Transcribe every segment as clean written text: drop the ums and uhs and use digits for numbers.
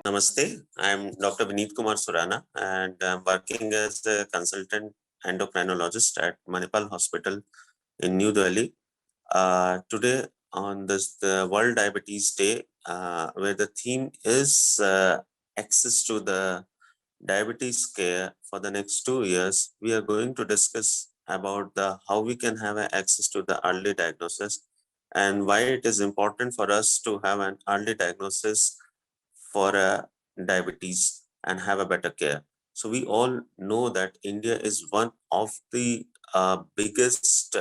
Namaste. I'm Dr. Vineet Kumar Surana, and I'm working as a consultant endocrinologist at Manipal Hospital in New Delhi. Today, on this the World Diabetes Day, where the theme is access to the diabetes care for the next 2 years, we are going to discuss about the how we can have access to the early diagnosis and why it is important for us to have an early diagnosis for diabetes and have a better care. So we all know that India is one of the biggest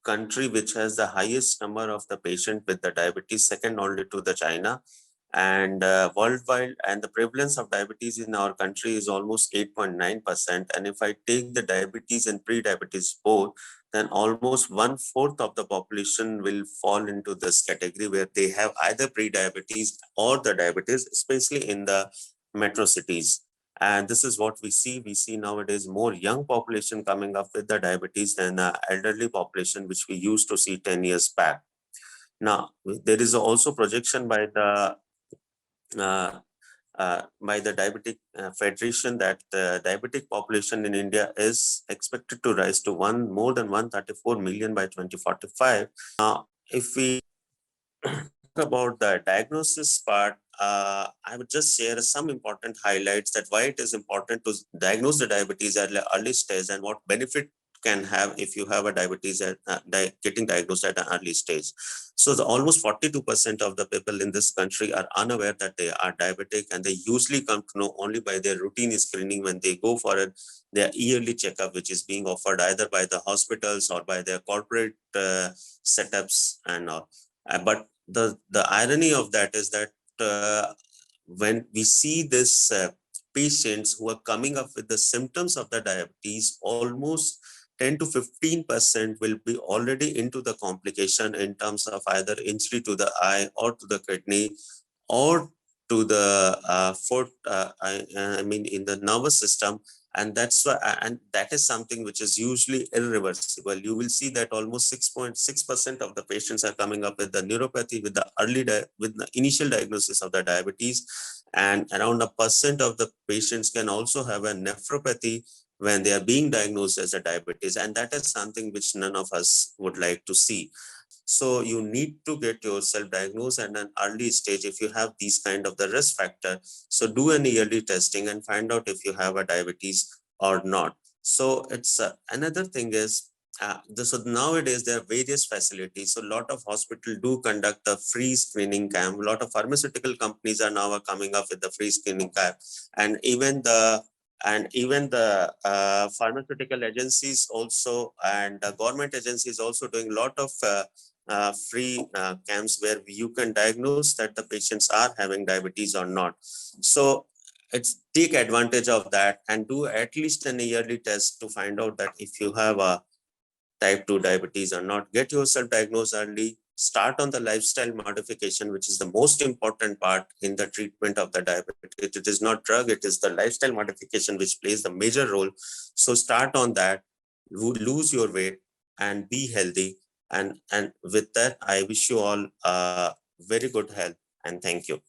country which has the highest number of the patient with the diabetes, second only to the China. And worldwide, and the prevalence of diabetes in our country is almost 8.9%. And if I take the diabetes and pre-diabetes both, then almost 1/4 of the population will fall into this category where they have either pre-diabetes or the diabetes, especially in the metro cities. And this is what we see. We see nowadays more young population coming up with the diabetes than the elderly population, which we used to see 10 years back. Now, there is also projection uh, by the Diabetic Federation that the diabetic population in India is expected to rise to more than 134 million by 2045. Now, if we talk about the diagnosis part, I would just share some important highlights that why it is important to diagnose the diabetes at the early stage and what benefit can have if you have a diabetes at getting diagnosed at an early stage. So almost 42% of the people in this country are unaware that they are diabetic, and they usually come to know only by their routine screening when they go for their yearly checkup, which is being offered either by the hospitals or by their corporate setups and all. But the irony of that is that when we see this patients who are coming up with the symptoms of the diabetes, almost 10 to 15% will be already into the complication in terms of either injury to the eye or to the kidney or to the foot, I mean in the nervous system. And that's why, and that is something which is usually irreversible. You will see that almost 6.6% of the patients are coming up with the neuropathy with the with the initial diagnosis of the diabetes, and around 1% of the patients can also have a nephropathy when they are being diagnosed as a diabetes, and that is something which none of us would like to see. So you need to get yourself diagnosed at an early stage if you have these kind of the risk factor. So do an yearly testing and find out if you have a diabetes or not. So it's another thing is so nowadays there are various facilities. So a lot of hospitals do conduct a free screening camp. A lot of pharmaceutical companies are now coming up with the free screening camp, and even the pharmaceutical agencies also, and the government agencies also doing a lot of free camps where you can diagnose that the patients are having diabetes or not. So it's take advantage of that and do at least an yearly test to find out that if you have a type 2 diabetes or not. Get yourself diagnosed early. Start on the lifestyle modification, which is the most important part in the treatment of the diabetes. It is not drug, it is the lifestyle modification which plays the major role. So start on that, lose your weight and be healthy. And with that, I wish you all very good health, and thank you.